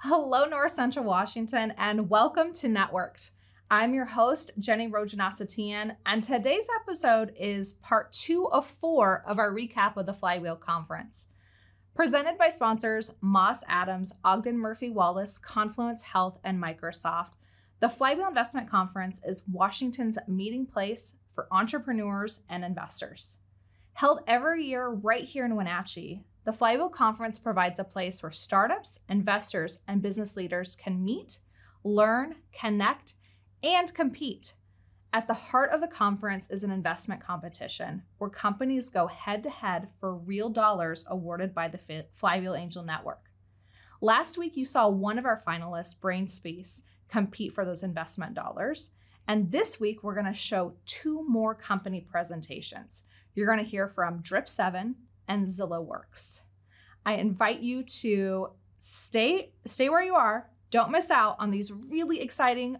Hello, North Central Washington, and welcome to Networked. I'm your host, Jenny Rojanasatian, and today's episode is part 2 of 4 of our recap of the FlyWheel conference. Presented by sponsors Moss Adams, Ogden Murphy Wallace, Confluence Health, and Microsoft, the FlyWheel Investment Conference is Washington's meeting place for entrepreneurs and investors. Held every year right here in Wenatchee, the FlyWheel Conference provides a place where startups, investors, and business leaders can meet, learn, connect, and compete. At the heart of the conference is an investment competition where companies go head-to-head for real dollars awarded by the FlyWheel Angel Network. Last week, you saw one of our finalists, BrainSpace, compete for those investment dollars. And this week, we're going to show 2 more company presentations. You're going to hear from Drip7 and ZillowWorks. I invite you to stay where you are. Don't miss out on these really exciting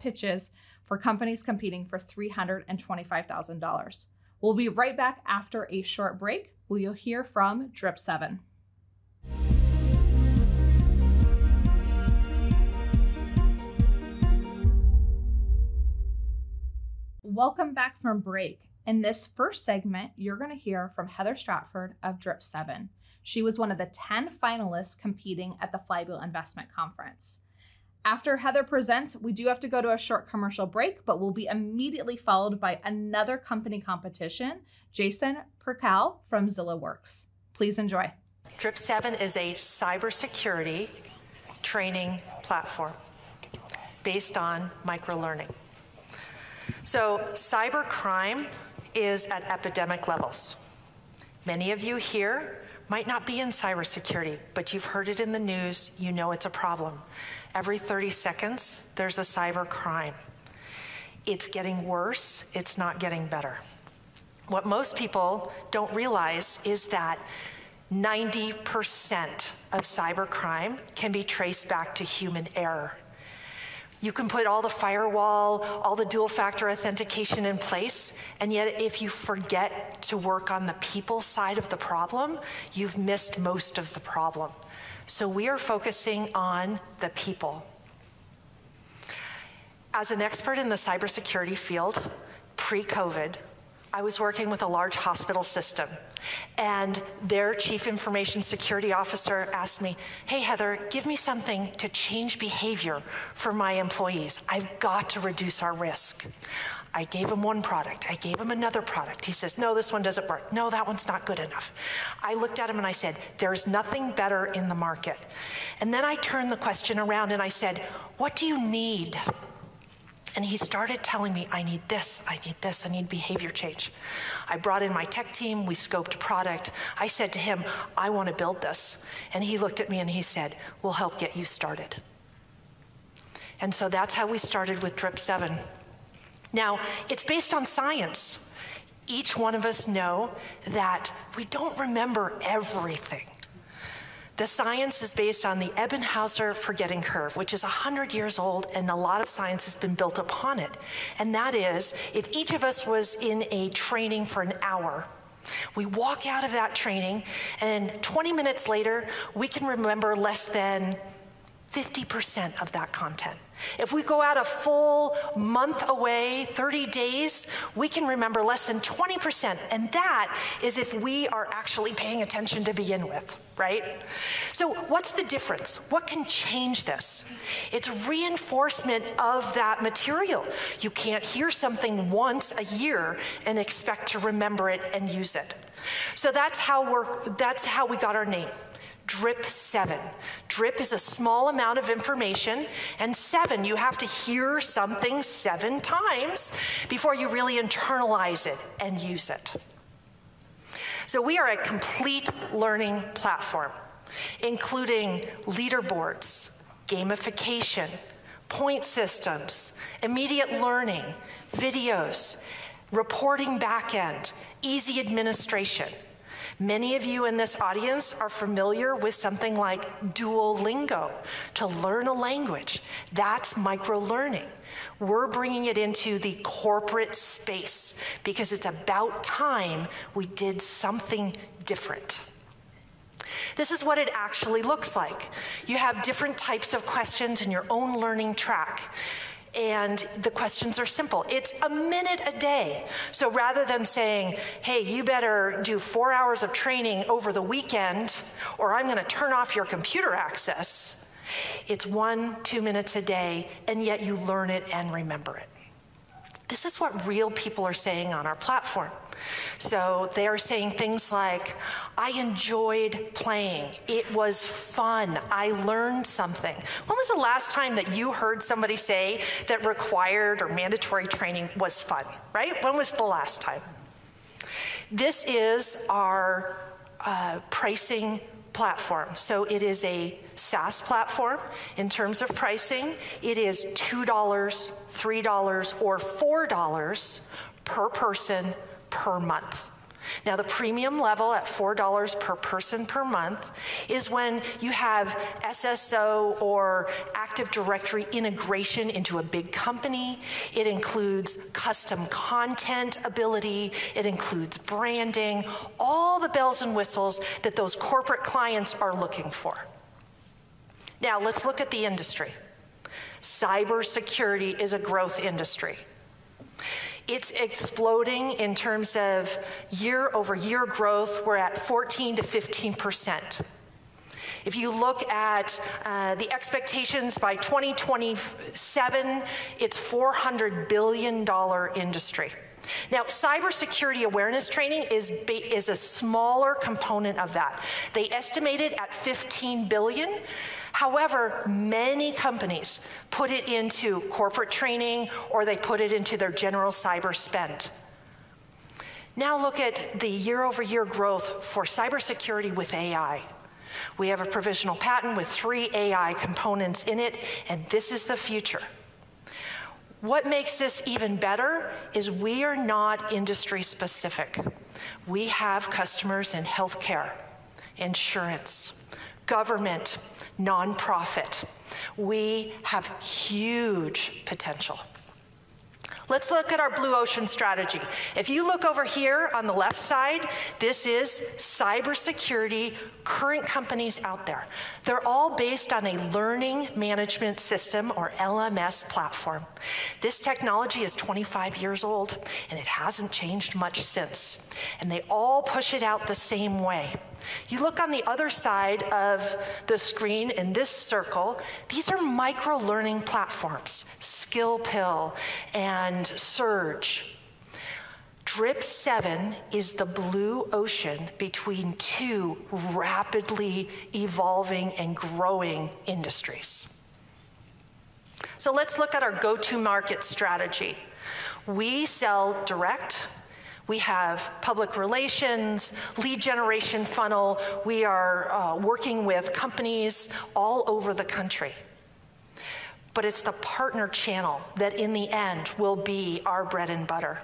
pitches for companies competing for $325,000. We'll be right back after a short break where you'll hear from Drip7. Welcome back from break. In this first segment, you're going to hear from Heather Stratford of Drip7. She was one of the 10 finalists competing at the FlyWheel Investment Conference. After Heather presents, we do have to go to a short commercial break, but we'll be immediately followed by another company competition, Jason Percal from ZillowWorks. Please enjoy. Drip7 is a cybersecurity training platform based on microlearning. So cybercrime is at epidemic levels. Many of you here might not be in cybersecurity, but you've heard it in the news, you know it's a problem. Every 30 seconds, there's a cybercrime. It's getting worse, it's not getting better. What most people don't realize is that 90% of cybercrime can be traced back to human error. You can put all the firewall, all the dual factor authentication in place, and yet if you forget to work on the people side of the problem, you've missed most of the problem. So we are focusing on the people. As an expert in the cybersecurity field, pre-COVID, I was working with a large hospital system, and their chief information security officer asked me, "Hey, Heather, give me something to change behavior for my employees. I've got to reduce our risk." I gave him one product. I gave him another product. He says, "No, this one doesn't work. No, that one's not good enough." I looked at him and I said, "There's nothing better in the market." And then I turned the question around and I said, "What do you need?" And he started telling me, I need this, I need behavior change. I brought in my tech team, we scoped a product. I said to him, "I want to build this." And he looked at me and he said, "We'll help get you started." And so that's how we started with Drip7. Now, it's based on science. Each one of us know that we don't remember everything. The science is based on the Ebbinghaus forgetting curve, which is 100 years old, and a lot of science has been built upon it. And that is, if each of us was in a training for an hour, we walk out of that training, and 20 minutes later, we can remember less than 50% of that content. If we go out a full month away, 30 days, we can remember less than 20%. And that is if we are actually paying attention to begin with, right? So what's the difference? What can change this? It's reinforcement of that material. You can't hear something once a year and expect to remember it and use it. So that's how we got our name. Drip7. Drip is a small amount of information, and 7, you have to hear something 7 times before you really internalize it and use it. So we are a complete learning platform, including leaderboards, gamification, point systems, immediate learning, videos, reporting backend, easy administration. Many of you in this audience are familiar with something like Duolingo, to learn a language. That's micro-learning. We're bringing it into the corporate space because it's about time we did something different. This is what it actually looks like. You have different types of questions in your own learning track. And the questions are simple. It's a minute a day. So rather than saying, hey, you better do 4 hours of training over the weekend, or I'm going to turn off your computer access, it's 1-2 minutes a day, and yet you learn it and remember it. This is what real people are saying on our platform. So they are saying things like, I enjoyed playing. It was fun. I learned something. When was the last time that you heard somebody say that required or mandatory training was fun, right? When was the last time? This is our pricing platform. So it is a SaaS platform. In terms of pricing, it is $2, $3, or $4 per person per month. Now, the premium level at $4 per person per month is when you have SSO or Active Directory integration into a big company. It includes custom content ability. It includes branding, all the bells and whistles that those corporate clients are looking for. Now, let's look at the industry. Cybersecurity is a growth industry. It's exploding in terms of year-over-year growth. We're at 14 to 15%. If you look at the expectations by 2027, it's $400 billion industry. Now, cybersecurity awareness training is a smaller component of that. They estimate it at $15 billion. However, many companies put it into corporate training or they put it into their general cyber spend. Now look at the year-over-year growth for cybersecurity with AI. We have a provisional patent with 3 AI components in it, and this is the future. What makes this even better is we are not industry specific. We have customers in healthcare, insurance, government, nonprofit. We have huge potential. Let's look at our blue ocean strategy. If you look over here on the left side, this is cybersecurity current companies out there. They're all based on a learning management system or LMS platform. This technology is 25 years old and it hasn't changed much since. And they all push it out the same way. You look on the other side of the screen in this circle, these are micro-learning platforms, SkillPill and Surge. Drip 7 is the blue ocean between 2 rapidly evolving and growing industries. So let's look at our go-to-market strategy. We sell direct. We have public relations, lead generation funnel. We are working with companies all over the country. But it's the partner channel that in the end will be our bread and butter.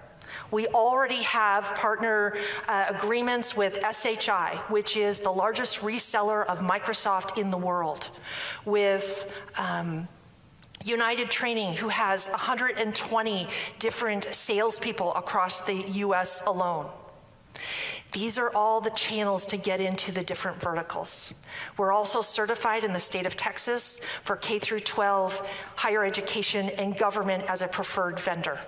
We already have partner agreements with SHI, which is the largest reseller of Microsoft in the world, with United Training, who has 120 different salespeople across the US alone. These are all the channels to get into the different verticals. We're also certified in the state of Texas for K through 12, higher education, and government as a preferred vendor.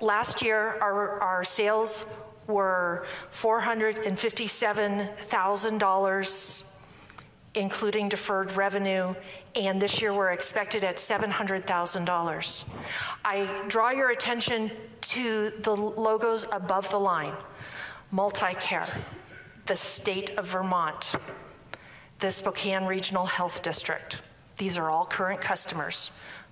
Last year, our sales were $457,000, including deferred revenue, and this year we're expected at $700,000. I draw your attention to the logos above the line. Multicare, the state of Vermont, the Spokane Regional Health District. These are all current customers.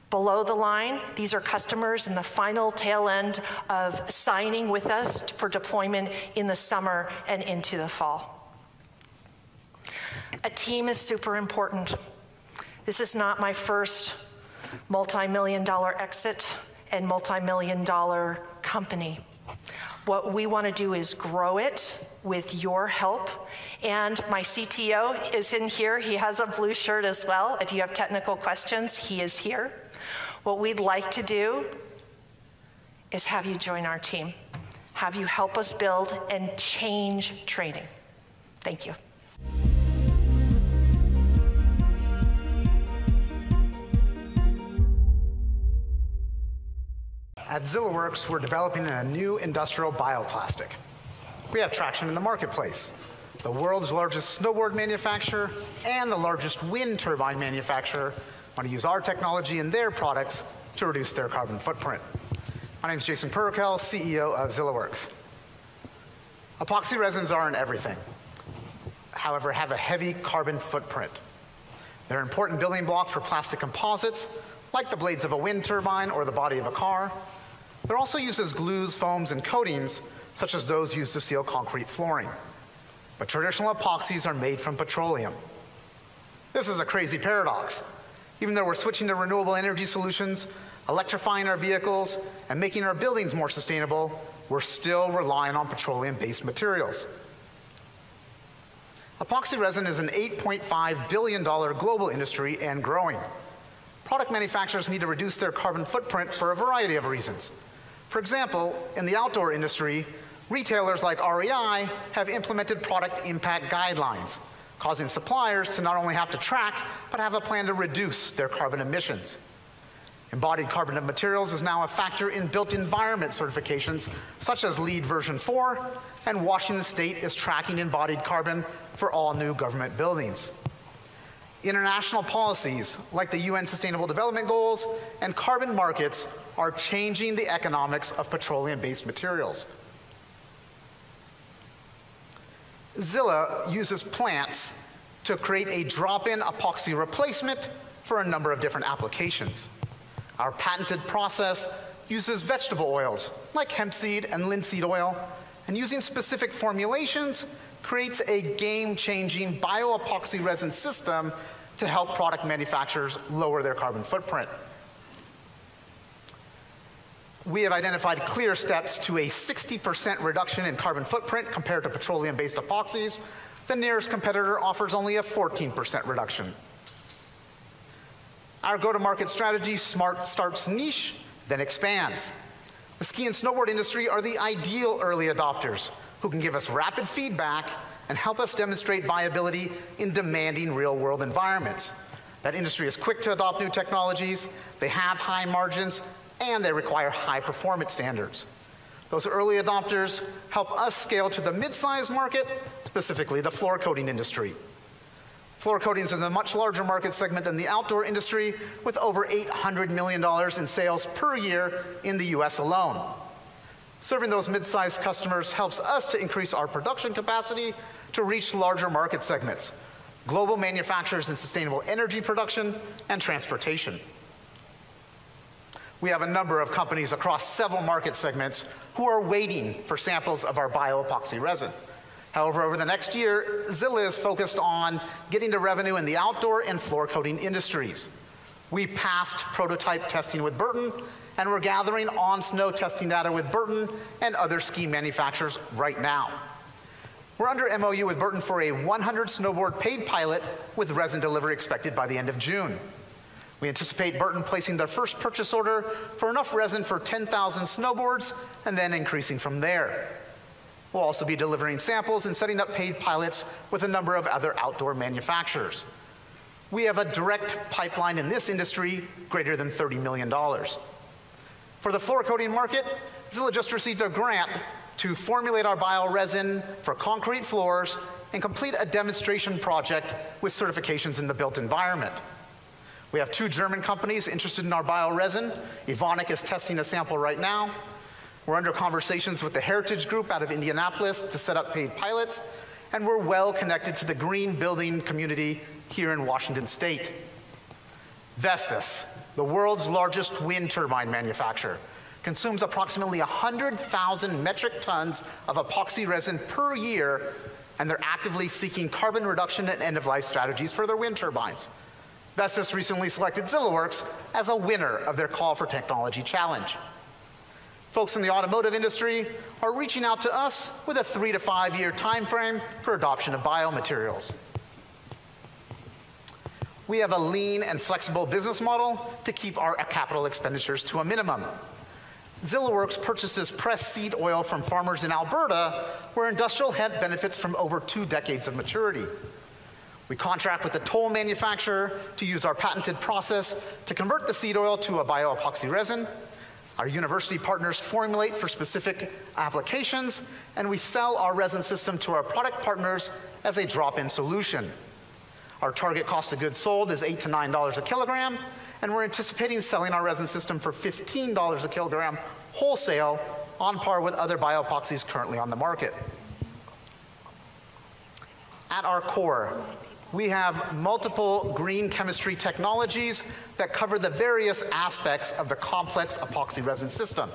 Below the line, these are customers in the final tail end of signing with us for deployment in the summer and into the fall. A team is super important. This is not my first multi-million-dollar exit and multi-million-dollar company. What we want to do is grow it with your help. And my CTO is in here. He has a blue shirt as well. If you have technical questions, he is here. What we'd like to do is have you join our team. have you help us build and change training. Thank you. At ZillaWorks, we're developing a new industrial bioplastic. We have traction in the marketplace. The world's largest snowboard manufacturer and the largest wind turbine manufacturer want to use our technology in their products to reduce their carbon footprint. My name is Jason Perkel, CEO of ZillaWorks. Epoxy resins aren't everything, however, have a heavy carbon footprint. They're an important building block for plastic composites, like the blades of a wind turbine or the body of a car. They're also used as glues, foams, and coatings, such as those used to seal concrete flooring. But traditional epoxies are made from petroleum. This is a crazy paradox. Even though we're switching to renewable energy solutions, electrifying our vehicles, and making our buildings more sustainable, we're still relying on petroleum-based materials. Epoxy resin is an $8.5 billion global industry and growing. Product manufacturers need to reduce their carbon footprint for a variety of reasons. For example, in the outdoor industry, retailers like REI have implemented product impact guidelines, causing suppliers to not only have to track, but have a plan to reduce their carbon emissions. Embodied carbon materials is now a factor in built environment certifications, such as LEED version 4, and Washington State is tracking embodied carbon for all new government buildings. International policies, like the UN Sustainable Development Goals and carbon markets, are changing the economics of petroleum-based materials. Zilla uses plants to create a drop-in epoxy replacement for a number of different applications. Our patented process uses vegetable oils, like hemp seed and linseed oil, and using specific formulations, creates a game-changing bioepoxy resin system to help product manufacturers lower their carbon footprint. We have identified clear steps to a 60% reduction in carbon footprint compared to petroleum-based epoxies. The nearest competitor offers only a 14% reduction. Our go-to-market strategy starts niche, then expands. The ski and snowboard industry are the ideal early adopters who can give us rapid feedback and help us demonstrate viability in demanding real-world environments. That industry is quick to adopt new technologies, they have high margins, and they require high performance standards. Those early adopters help us scale to the mid-sized market, specifically the floor coating industry. Floor coatings is a much larger market segment than the outdoor industry, with over $800 million in sales per year in the US alone. Serving those mid-sized customers helps us to increase our production capacity to reach larger market segments, global manufacturers in sustainable energy production and transportation. We have a number of companies across several market segments who are waiting for samples of our bioepoxy resin. However, over the next year, Zilla is focused on getting to revenue in the outdoor and floor coating industries. We passed prototype testing with Burton, and we're gathering on-snow testing data with Burton and other ski manufacturers right now. We're under MOU with Burton for a 100 snowboard paid pilot with resin delivery expected by the end of June. We anticipate Burton placing their first purchase order for enough resin for 10,000 snowboards and then increasing from there. We'll also be delivering samples and setting up paid pilots with a number of other outdoor manufacturers. We have a direct pipeline in this industry greater than $30 million. For the floor coating market, Zilla just received a grant to formulate our bioresin for concrete floors and complete a demonstration project with certifications in the built environment. We have 2 German companies interested in our bioresin. Evonik is testing a sample right now. We're under conversations with the Heritage Group out of Indianapolis to set up paid pilots, and we're well connected to the green building community here in Washington State. Vestas, the world's largest wind turbine manufacturer, consumes approximately 100,000 metric tons of epoxy resin per year, and they're actively seeking carbon reduction and end-of-life strategies for their wind turbines. Vestas recently selected ZillaWorks as a winner of their Call for Technology Challenge. Folks in the automotive industry are reaching out to us with a 3 to 5 year time frame for adoption of biomaterials. We have a lean and flexible business model to keep our capital expenditures to a minimum. ZillaWorks purchases pressed seed oil from farmers in Alberta, where industrial hemp benefits from over 2 decades of maturity. We contract with a toll manufacturer to use our patented process to convert the seed oil to a bioepoxy resin. Our university partners formulate for specific applications, and we sell our resin system to our product partners as a drop-in solution. Our target cost of goods sold is $8 to $9 a kilogram, and we're anticipating selling our resin system for $15 a kilogram wholesale, on par with other bioepoxies currently on the market. At our core, we have multiple green chemistry technologies that cover the various aspects of the complex epoxy resin system.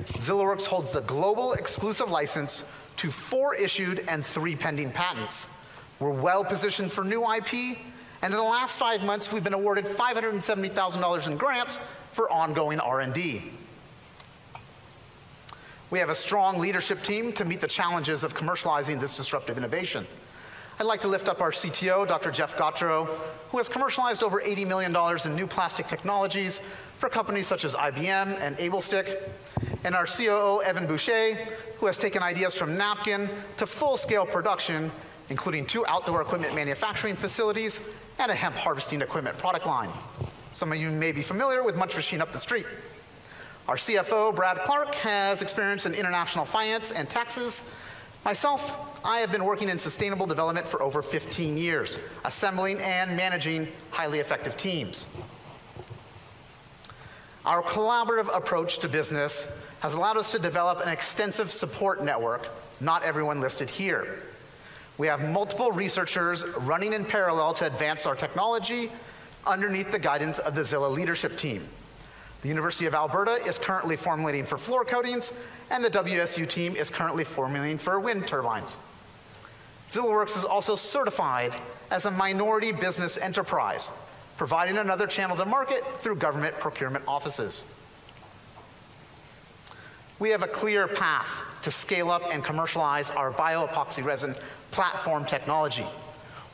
ZillaWorks holds the global exclusive license to 4 issued and 3 pending patents. We're well positioned for new IP, and in the last 5 months, we've been awarded $570,000 in grants for ongoing R&D. We have a strong leadership team to meet the challenges of commercializing this disruptive innovation. I'd like to lift up our CTO, Dr. Jeff Gautreaux, who has commercialized over $80 million in new plastic technologies for companies such as IBM and AbleStick, and our COO, Evan Boucher, who has taken ideas from napkin to full-scale production, including 2 outdoor equipment manufacturing facilities and a hemp harvesting equipment product line. Some of you may be familiar with Munch Machine up the street. Our CFO, Brad Clark, has experience in international finance and taxes. Myself, I have been working in sustainable development for over 15 years, assembling and managing highly effective teams. Our collaborative approach to business has allowed us to develop an extensive support network, not everyone listed here. We have multiple researchers running in parallel to advance our technology underneath the guidance of the Zilla leadership team. The University of Alberta is currently formulating for floor coatings, and the WSU team is currently formulating for wind turbines. ZillaWorks is also certified as a minority business enterprise, providing another channel to market through government procurement offices. We have a clear path to scale up and commercialize our bioepoxy resin platform technology.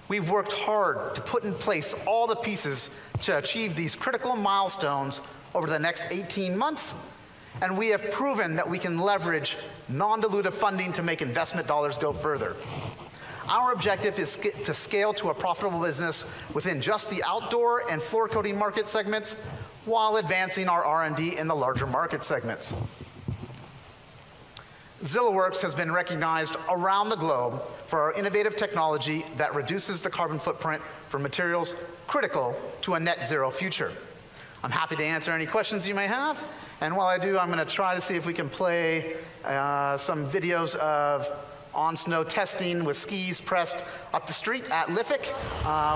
We've worked hard to put in place all the pieces to achieve these critical milestones over the next 18 months, and we have proven that we can leverage non-dilutive funding to make investment dollars go further. Our objective is to scale to a profitable business within just the outdoor and floor coating market segments, while advancing our R&D in the larger market segments. ZillaWorks has been recognized around the globe for our innovative technology that reduces the carbon footprint for materials critical to a net zero future. I'm happy to answer any questions you may have, and while I do, I'm going to try to see if we can play some videos of on-snow testing with skis pressed up the street at Lithic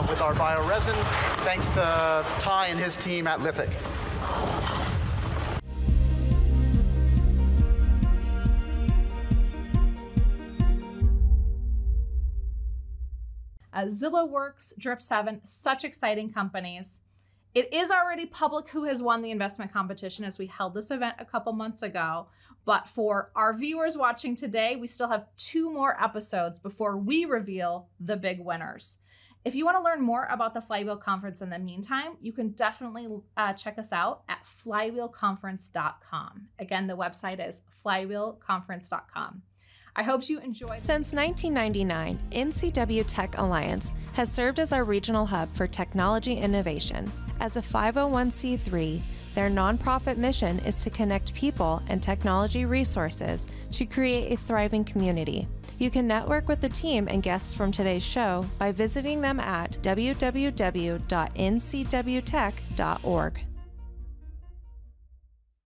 with our bioresin, thanks to Ty and his team at Lithic. ZillaWorks, Drip7, such exciting companies. It is already public who has won the investment competition, as we held this event a couple months ago. But for our viewers watching today, we still have 2 more episodes before we reveal the big winners. If you want to learn more about the FlyWheel Conference in the meantime, you can definitely check us out at flywheelconference.com. Again, the website is flywheelconference.com. I hope you enjoyed. Since 1999, NCW Tech Alliance has served as our regional hub for technology innovation. As a 501c3, their nonprofit mission is to connect people and technology resources to create a thriving community. You can network with the team and guests from today's show by visiting them at www.ncwtech.org.